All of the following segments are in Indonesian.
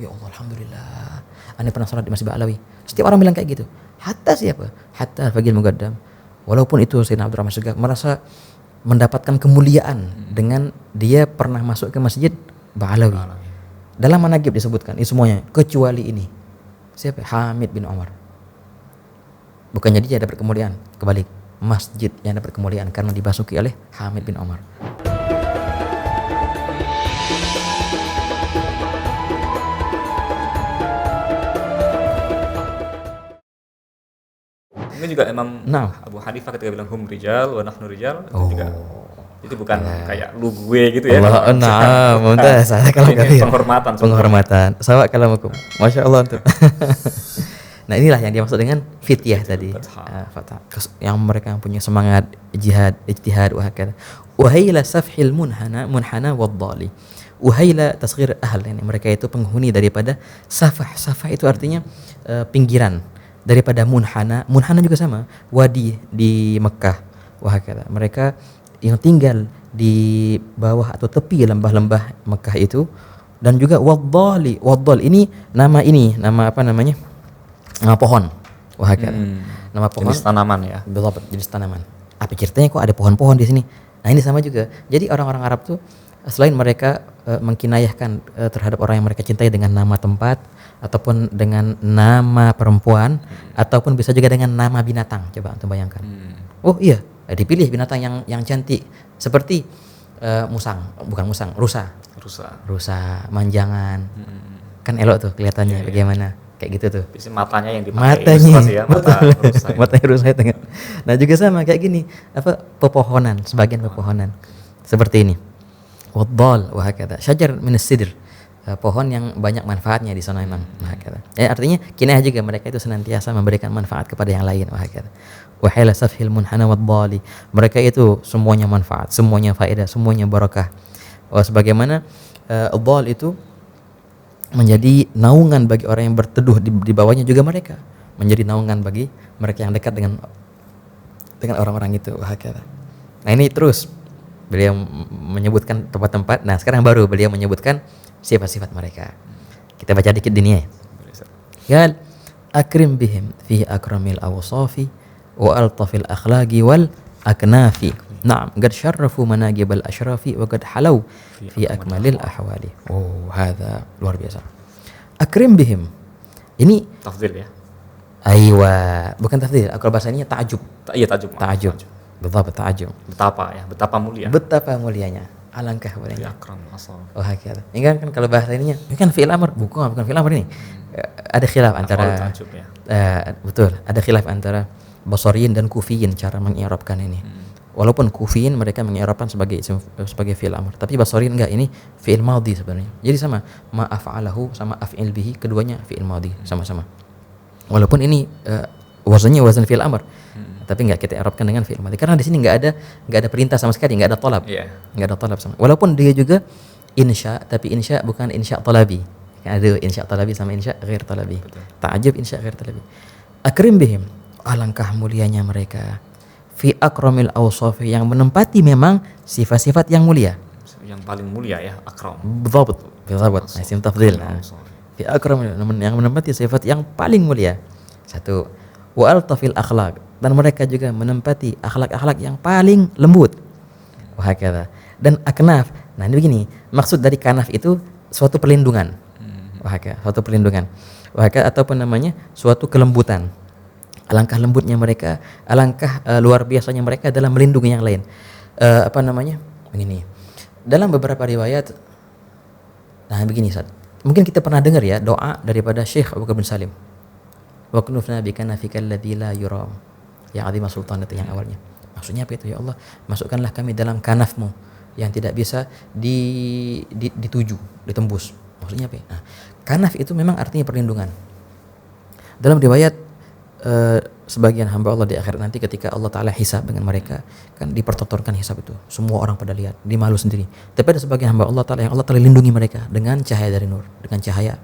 Ya Allah, alhamdulillah. Anda pernah sholat di Masjid Ba'alawi. Setiap orang bilang kayak gitu. Hatta siapa? Hatta Al-Faqih Muqaddam. Walaupun itu Sayyidina Abdurrahman Segaf merasa mendapatkan kemuliaan dengan dia pernah masuk ke Masjid Ba'alawi. Dalam manaqib disebutkan ini semuanya kecuali ini. Siapa? Hamid bin Umar. Bukannya dia dapat kemuliaan, kebalik. Masjid yang dapat kemuliaan karena dimasuki oleh Hamid bin Umar. Ini juga Imam Abu Hanifah ketika bilang hum rijal wa nahnu rijal itu bukan kayak lu gue gitu ya. Mumtaz. Saya kalau penghormatan. Sawak kalamukum. Masya Allah tuh. Nah inilah yang dimaksud dengan fityah tadi. Yang mereka punya semangat jihad, ijtihad wahayla safhil munhana waddali. Wahayla tasghir ahl, ini mereka itu penghuni daripada safah. Safah itu artinya pinggiran. Daripada munhana juga sama, wadi di Mekah. Mereka yang tinggal di bawah atau tepi lembah-lembah Mekah itu, dan juga waddal ini nama apa namanya, nama pohon. Nama pohon, jenis tanaman ya. Betul, jenis tanaman. Apa ceritanya kok ada pohon-pohon di sini? Nah ini sama juga. Jadi orang-orang Arab tuh selain mereka mengkinayahkan terhadap orang yang mereka cintai dengan nama tempat ataupun dengan nama perempuan ataupun bisa juga dengan nama binatang. Coba untuk bayangkan. Oh iya, dipilih binatang yang cantik seperti rusa, manjangan. Kan elok tuh kelihatannya bagaimana kayak gitu tuh. Matanya yang dipakai matanya rusa itu. Nah juga sama kayak gini, pepohonan, sebagian pepohonan seperti ini. Waddal wa hakadha. Syajar min as-sidr. Pohon yang banyak manfaatnya di sana memang. Artinya kinayah juga mereka itu senantiasa memberikan manfaat kepada yang lain. Wa hila safhil munhana waddali. Mereka itu semuanya manfaat, semuanya faedah, semuanya barakah. Sebagaimana dhal itu menjadi naungan bagi orang yang berteduh di bawahnya, juga mereka menjadi naungan bagi mereka yang dekat dengan orang-orang itu. Nah ini terus beliau menyebutkan tempat-tempat. Nah sekarang baru beliau menyebutkan sifat-sifat mereka. Kita baca dikit ini ya. Qal akrim bihim fi akramil awsafi wa altafil akhlaqi wal aknafi. Naam, qad syarrafu manaqibal asyrafi wa qad halau fi akmalil ahwali. Hadza luar biasa. Akrim bihim. Ini tafdhil ya. Aywa, bukan tafdhil. Kalau bahasanya ta'ajub. Iya, ta'ajub. Betul, ta'ajub. Betapa mulia. Betapa mulianya. Alangkah mulianya. Akram asal. Hakika. Ini kan kalau bahasa ininya, ini kan fi'il amr, bukan fi'il amr ini. Ada khilaf antara betul, ada khilaf antara Basriyin dan Kufiyin cara mengi'rabkan ini. Walaupun Kufiyin mereka mengi'rabkan sebagai fi'il amr, tapi Basriyin enggak, ini fi'il madhi sebenarnya. Jadi sama, ma af'alahu sama af'il bihi, keduanya fi'il madhi sama-sama. Walaupun ini wazannya wazan fi'il amr. Tapi enggak kita i'rabkan dengan fi'il madhi karena di sini enggak ada perintah sama sekali, enggak ada talab. Enggak ada talab sama. Walaupun dia juga insya, tapi insya bukan insya talabi. Ada insya talabi sama insya ghair talabi. Ta'ajub insya ghair talabi. Akrim bihim, alangkah mulianya mereka. Fi akramil awsaf, yang menempati memang sifat-sifat yang mulia. Yang paling mulia ya, akram. Betul. Isim tafdhil. Fi akramil, yang menempati sifat yang paling mulia. Satu, wa altafil akhlaq, dan mereka juga menempati akhlak-akhlak yang paling lembut. Wahakala. Dan aknaf. Nah ini begini, maksud dari kanaf itu suatu perlindungan. Wahakala, suatu perlindungan. Wahakala, ataupun namanya suatu kelembutan. Alangkah lembutnya mereka, alangkah luar biasanya mereka dalam melindungi yang lain. Begini. Dalam beberapa riwayat, nah begini Ustaz. Mungkin kita pernah dengar ya doa daripada Syekh Abu Bakar bin Salim. Wa kunufna bikanafika alladzi la yuram. Yang azimah sultan itu yang awalnya. Maksudnya apa itu? Ya Allah, masukkanlah kami dalam kanafmu yang tidak bisa dituju, ditembus. Maksudnya apa? Nah, kanaf itu memang artinya perlindungan. Dalam riwayat sebagian hamba Allah di akhirat nanti ketika Allah Ta'ala hisab dengan mereka, kan dipertontonkan hisab itu, semua orang pada lihat, dia malu sendiri. Tapi ada sebagian hamba Allah Ta'ala yang Allah Ta'ala lindungi mereka dengan cahaya dari nur, dengan cahaya.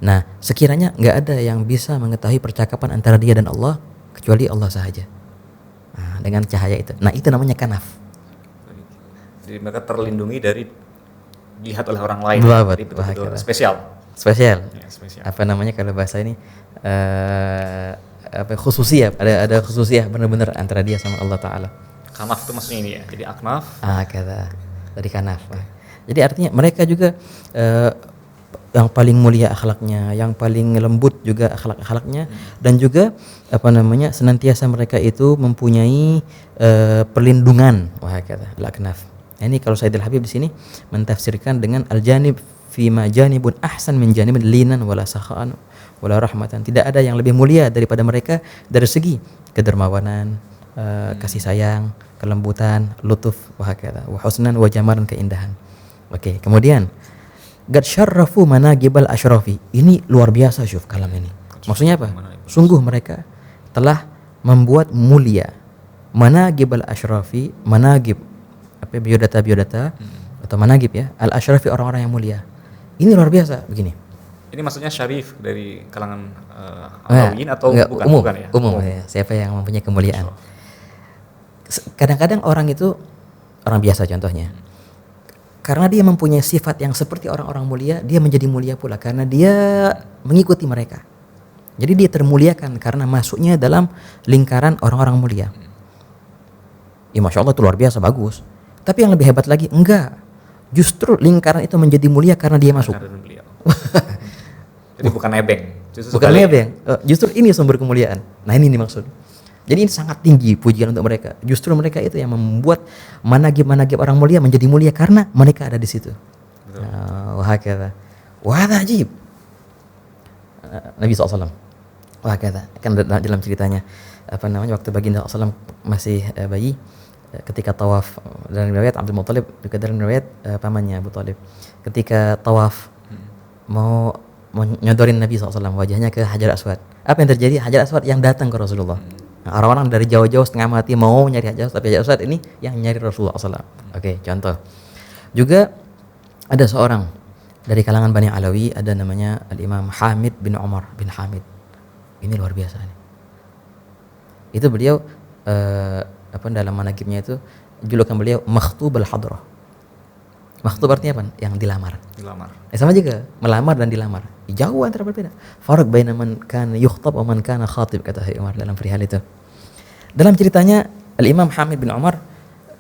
Nah sekiranya nggak ada yang bisa mengetahui percakapan antara dia dan Allah kecuali Allah sahaja. Nah, dengan cahaya itu, nah itu namanya kanaf. Jadi mereka terlindungi dari dilihat oleh orang lain. Betul, Jadi betul-betul wah, spesial. Spesial. Ya, spesial. Apa namanya kalau bahasa ini khususiyah, ada khususiyah benar-benar antara dia sama Allah Taala. Kanaf itu maksudnya ini ya. Jadi aknaf. Kata dari kanaf. Jadi artinya mereka juga yang paling mulia akhlaknya, yang paling lembut juga akhlaknya, dan juga apa namanya senantiasa mereka itu mempunyai perlindungan. Wah kata al-aknaf. Ini kalau Sayyidul Habib di sini mentafsirkan dengan al-janib fi ma janibun ahsan min janibin linan wala sakhaan wala rahmatan. Tidak ada yang lebih mulia daripada mereka dari segi kedermawanan, kasih sayang, kelembutan, lutuf, wa husnan wa jamalan, keindahan. Oke, kemudian gad syarrafu managibal asyrafi. Ini luar biasa syuf kalam ini. Maksudnya apa? Sungguh mereka telah membuat mulia managibal asyrafi, managib apa biodata atau managib ya, al asyrafi orang-orang yang mulia. Ini luar biasa begini. Ini maksudnya syarif dari kalangan Alawiyin atau enggak, bukan? Umum, Bukan ya? umum ya. Siapa yang mempunyai kemuliaan. Kadang-kadang orang itu orang biasa contohnya. Karena dia mempunyai sifat yang seperti orang-orang mulia, dia menjadi mulia pula karena dia mengikuti mereka. Jadi dia termuliakan karena masuknya dalam lingkaran orang-orang mulia. Ya Masya Allah itu luar biasa, bagus. Tapi yang lebih hebat lagi, enggak. Justru lingkaran itu menjadi mulia karena dia masuk. Karena beliau. Jadi bukan nebeng. Bukan nebeng. Justru ini sumber kemuliaan. Nah ini maksud. Jadi ini sangat tinggi pujian untuk mereka. Justru mereka itu yang membuat managib-managib orang mulia menjadi mulia karena mereka ada di situ. Wah kata, wah ajib. Nabi SAW. Wah kata, kan dalam ceritanya apa namanya waktu baginda SAW masih bayi, ketika tawaf, dalam riwayat Abdul Muttalib, juga dalam riwayat pamannya Abu Talib, ketika tawaf mau nyodorin Nabi SAW wajahnya ke Hajar Aswad. Apa yang terjadi? Hajar Aswad yang datang ke Rasulullah. Nah, orang-orang dari jauh-jauh setengah mati mau nyari Hajar Aswad, tapi Hajar Aswad ini yang nyari Rasulullah SAW. Oke, contoh. Juga ada seorang dari kalangan Bani Alawi, ada namanya Al-Imam Hamid bin Umar bin Hamid. Ini luar biasa nih. Itu beliau apa dalam manaqibnya itu julukan beliau Makhtub al-Hadrah. Makhtub artinya apa? Yang dilamar. Dilamar. Sama juga melamar dan dilamar. Jauh antara berbeda. Farq baina man kana yukhtab wa man kana khatib, kata Umar dalam perihal itu. Dalam ceritanya Al-Imam Hamid bin Umar,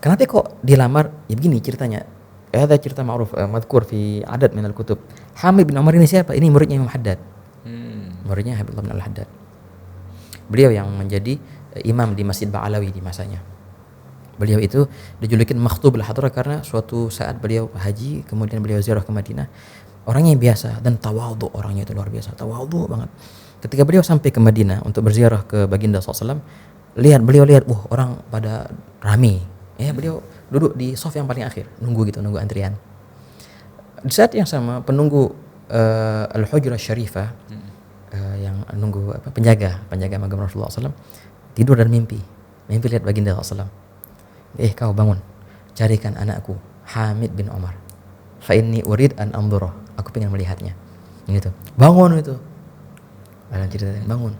kenapa kok dilamar? Ya begini ceritanya. Ada cerita ma'ruf madhkur fi adad min al-kutub. Hamid bin Umar ini siapa? Ini muridnya Imam Haddad. Muridnya Habibullah bin Al-Haddad. Beliau yang menjadi imam di Masjid Ba'alawi di masanya. Beliau itu dijulukin Makhtub al-Hadrah karena suatu saat beliau haji, kemudian beliau ziarah ke Madinah. Orangnya biasa dan tawadhu, orangnya itu luar biasa, tawadhu banget. Ketika beliau sampai ke Madinah untuk berziarah ke baginda SAW, beliau lihat, orang pada rame. Ya, beliau duduk di saf yang paling akhir, nunggu antrian. Di saat yang sama penunggu Al-Hujrah Syarifah yang nunggu penjaga magam Rasulullah SAW tidur dan mimpi lihat baginda SAW. Kau bangun, carikan anakku Hamid bin Umar. Fa inni urid an anzura. Aku pengen melihatnya. Gitu. Bangun itu. Dalam cerita bangun.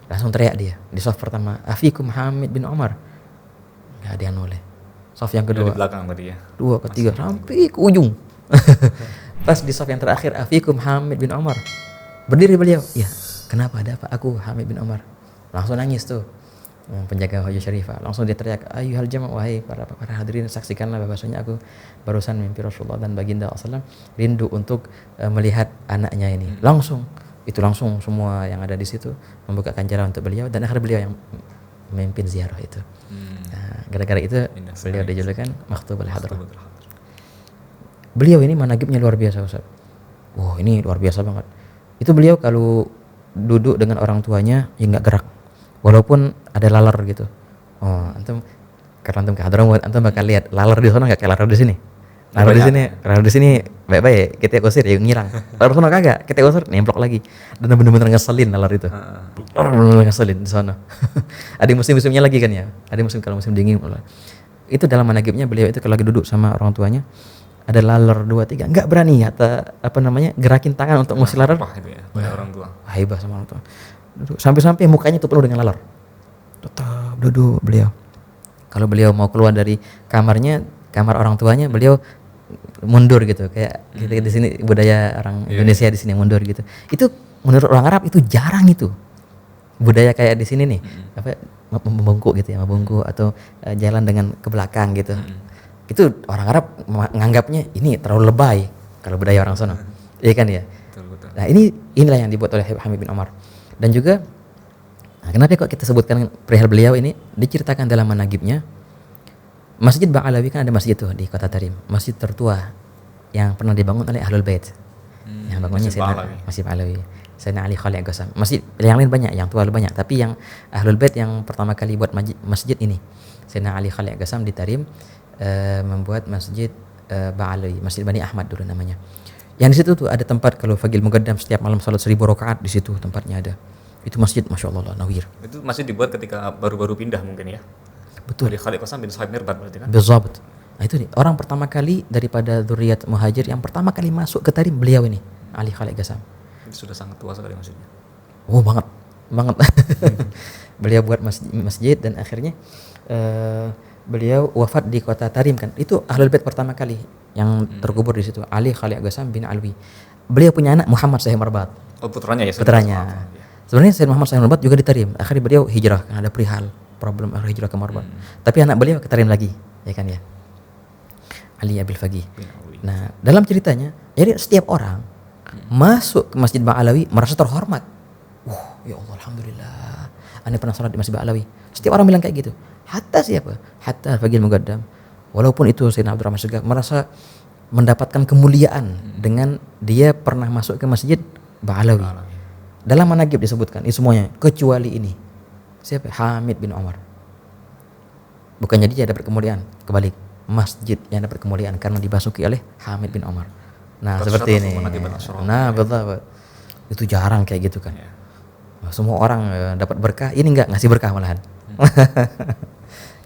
Langsung teriak dia di saf pertama, "Afikum Hamid bin Umar." Enggak ada yang noleh. Saf yang kedua. Di belakang tadi ya. Dua, ketiga, sampai ke ujung. Pas di saf yang terakhir, "Afikum Hamid bin Umar." Berdiri beliau. "Ya, kenapa, ada apa? Aku Hamid bin Umar." Langsung nangis tuh. Penjaga Hujjah Syarifah langsung dia teriak, "Ayyuhal jama', wahai para hadirin, saksikanlah bahwasanya aku barusan mimpi Rasulullah dan baginda SAW rindu untuk melihat anaknya ini." Langsung semua yang ada di situ membukakan jalan untuk beliau dan akhirnya beliau yang memimpin ziarah itu. Nah, gara-gara itu beliau dijulukan Makhtub al-Hadrah. Beliau ini manaqibnya luar biasa, Ustaz. Ini luar biasa banget. Itu beliau kalau duduk dengan orang tuanya ya enggak gerak. Walaupun ada laler gitu. Antum karena antum ke Hadramaut, antum bakal lihat laler di sana enggak kayak laler di sini. Laler di sini baik-baik, kita usir ya ngilang. Laler sana kagak, kita usir nemplok lagi. Dan benar-benar ngeselin laler itu. Ngeselin di sana. Ada musim-musimnya lagi kan ya. Ada musim kalau musim dingin. Itu dalam manaqibnya beliau itu kalau lagi duduk sama orang tuanya ada laler 2 3 enggak berani gerakin tangan untuk ngusir laler. Wah, itu ya, pada orang tua. Hebat sama orang tua. Sampai-sampai mukanya itu penuh dengan laler. Tetap duduk beliau. Kalau beliau mau keluar dari kamar orang tuanya, beliau mundur gitu, kayak kita di sini budaya orang Indonesia di sini mundur gitu. Itu menurut orang Arab itu jarang itu. Budaya kayak di sini nih, apa membungkuk gitu ya, membungkuk atau jalan dengan ke belakang gitu. Itu orang Arab menganggapnya ini terlalu lebay kalau budaya orang sono. Iya kan ya? Betul. Nah, inilah yang dibuat oleh Hamid bin Omar. Dan juga kenapa kok kita sebutkan perihal beliau ini diceritakan dalam manaqibnya. Masjid Ba'alawi kan ada masjid tuh di Kota Tarim, masjid tertua yang pernah dibangun oleh Ahlul Bait. Yang bangunnya Masjid Ba'alawi. Sayyidina Ali Khalid Ghassan. Masjid yang lain banyak, yang tua banyak, tapi yang Ahlul Bait yang pertama kali buat masjid ini. Sayyidina Ali Khalid Ghassan di Tarim membuat masjid Ba'alawi, Masjid Bani Ahmad dulu namanya. Yang di situ tuh ada tempat kalau Fagil Mugaddam setiap malam salat 1000 rakaat, di situ tempatnya ada. Itu masjid Masya Allah nawir. Itu masih dibuat ketika baru-baru pindah mungkin ya. Betul. Ali Khalid Ghassan bin Sahib Mirbad berarti kan. Bizabt. Nah itu nih orang pertama kali daripada dzurriyyat muhajir yang pertama kali masuk ke Tarim beliau ini, Ali Khalid Ghassan. Itu sudah sangat tua sekali maksudnya. Oh banget. Beliau buat masjid dan akhirnya beliau wafat di Kota Tarim kan. Itu Ahlul Bait pertama kali yang terkubur di situ, Ali Khalid Ghassan bin Alwi. Beliau punya anak Muhammad Sahib Mirbad. Oh putranya ya. Putranya. Sebenarnya Sayyid Muhammad Sahib Mirbad juga di Tarim. Akhirnya beliau hijrah kan ada perihal problem hijrah ke Mirbad. Tapi anak beliau ke Tarim lagi, ya kan ya. Ali Abil Faqih. Nah, dalam ceritanya, jadi setiap orang masuk ke Masjid Ba'alawi merasa terhormat. Ya Allah, alhamdulillah. Anda pernah salat di Masjid Ba'alawi. Setiap orang bilang kayak gitu. Hatta siapa? Hatta Fagil Mugaddam. Walaupun itu Sayyidina Abdurrahman Segaf merasa mendapatkan kemuliaan dengan dia pernah masuk ke Masjid Ba'alawi. Dalam manaqib disebutkan ini semuanya kecuali ini. Siapa? Hamid bin Omar. Bukan jadi dia dapat kemuliaan, kebalik. Masjid yang dapat kemuliaan karena dibasuki oleh Hamid bin Omar. Nah, seperti ini. Nah, betul. Itu jarang kayak gitu kan. Semua orang dapat berkah, ini enggak ngasih berkah malahan.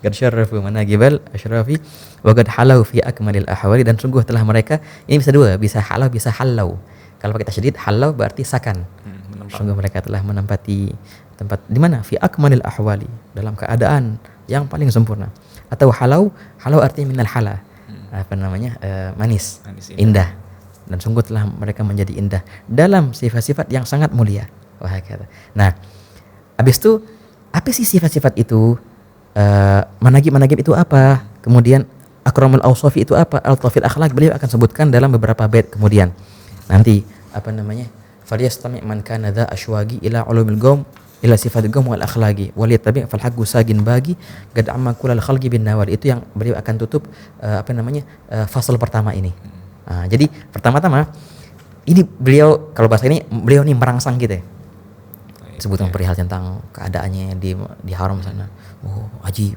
Qad syarrafu manaqibal asyrafi wa qad halau fi akmalil ahwali, dan sungguh telah mereka, ini bisa dua, bisa halau bisa halau. Kalau pakai tasydid halau berarti sakan. Sungguh mereka telah menempati tempat di mana fi akmalil ahwali, dalam keadaan yang paling sempurna. Atau halau artinya minal hala, apa namanya, manis, indah. Dan sungguh telah mereka menjadi indah dalam sifat-sifat yang sangat mulia. Wah, kata. Nah, habis itu apa sih sifat-sifat itu? Manaqib itu apa? Kemudian akramul awsafi itu apa? Al-tafil akhlaq beliau akan sebutkan dalam beberapa bait kemudian. Nanti apa namanya? Falyastami' man kana dha ashwagi ila ulumil qaum ila sifatil qaum wal akhlaqi wal yattabi' fal haqqu sagin bagi qad amma kullal khalqi bin nawal. Itu yang beliau akan tutup fasal pertama ini. Jadi pertama-tama ini beliau, kalau bahasa ini beliau nih merangsang kita. Sebutkan perihal tentang keadaannya di haram sana. Oh, ajib.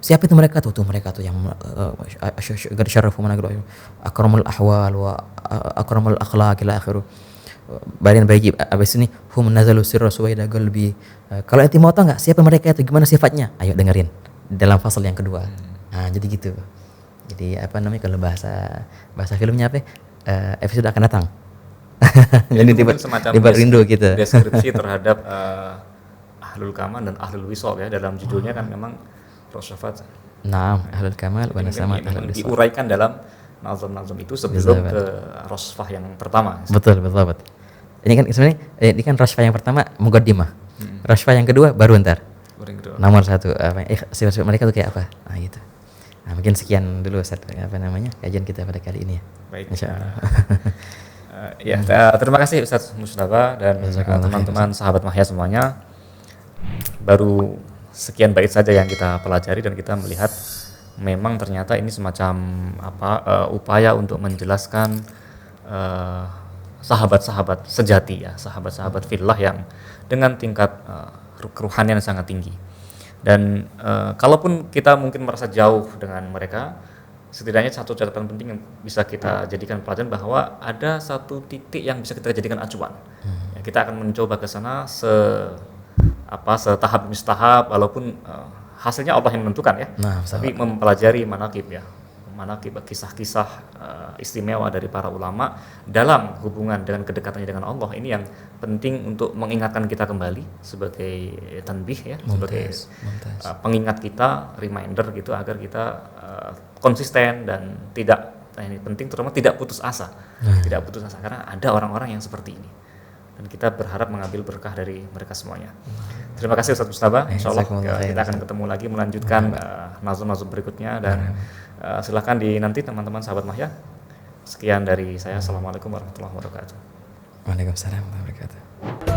Siapa itu mereka tuh? Mereka tuh yang qad syarafu manaqib akramul ahwal wa akramul akhlaq ila akhirih. Badan bajib abis ini hum nazalu sirra suwaida qalbi. Kalau ente mau tahu enggak siapa mereka itu, gimana sifatnya? Ayo dengerin dalam fasal yang kedua. Nah, jadi gitu. Jadi apa namanya kalau bahasa filmnya apa? Episode akan datang. Jadi tiba rindu gitu. Deskripsi terhadap Ahlul Kamal dan Ahlul Wisol ya, dalam judulnya kan memang Rosafat. Nah, Ahlul Kamal wa Nasamat Ahlul Wisol. Diuraikan dalam nazam-nazam itu sebelum ke Rosfah yang pertama. Betul. Ini kan sebenarnya ini kan Rosfah yang pertama muqaddimah. Rosfah yang kedua baru ntar. Nomor satu sifat-sifat mereka itu kayak apa? Nah, gitu. Nah, mungkin sekian dulu kajian kita pada kali ini ya. Baik. Insyaallah. Terima kasih Ustaz Mustafa dan teman-teman sahabat Mahya semuanya. Baru sekian bait saja yang kita pelajari dan kita melihat memang ternyata ini semacam upaya untuk menjelaskan sahabat-sahabat sejati ya, sahabat-sahabat fillah yang dengan tingkat keruhanian yang sangat tinggi. Dan kalaupun kita mungkin merasa jauh dengan mereka, setidaknya satu catatan penting yang bisa kita jadikan pelajaran bahwa ada satu titik yang bisa kita jadikan acuan. Ya, kita akan mencoba ke sana setahap demi setahap, walaupun hasilnya Allah yang menentukan ya. Tapi mempelajari manaqib ya, manaqib kisah-kisah istimewa dari para ulama dalam hubungan dengan kedekatannya dengan Allah, ini yang penting untuk mengingatkan kita kembali sebagai tanbih ya, sebagai pengingat kita, reminder gitu, agar kita konsisten dan tidak ini penting, terutama tidak putus asa. Tidak putus asa karena ada orang-orang yang seperti ini. Dan kita berharap mengambil berkah dari mereka semuanya. Terima kasih Ustaz Mustaba. Insyaallah kita akan ketemu lagi melanjutkan nazum-nazum berikutnya, dan silakan nanti teman-teman sahabat Mahya. Sekian dari saya. Assalamualaikum warahmatullahi wabarakatuh. Waalaikumsalam warahmatullahi wabarakatuh.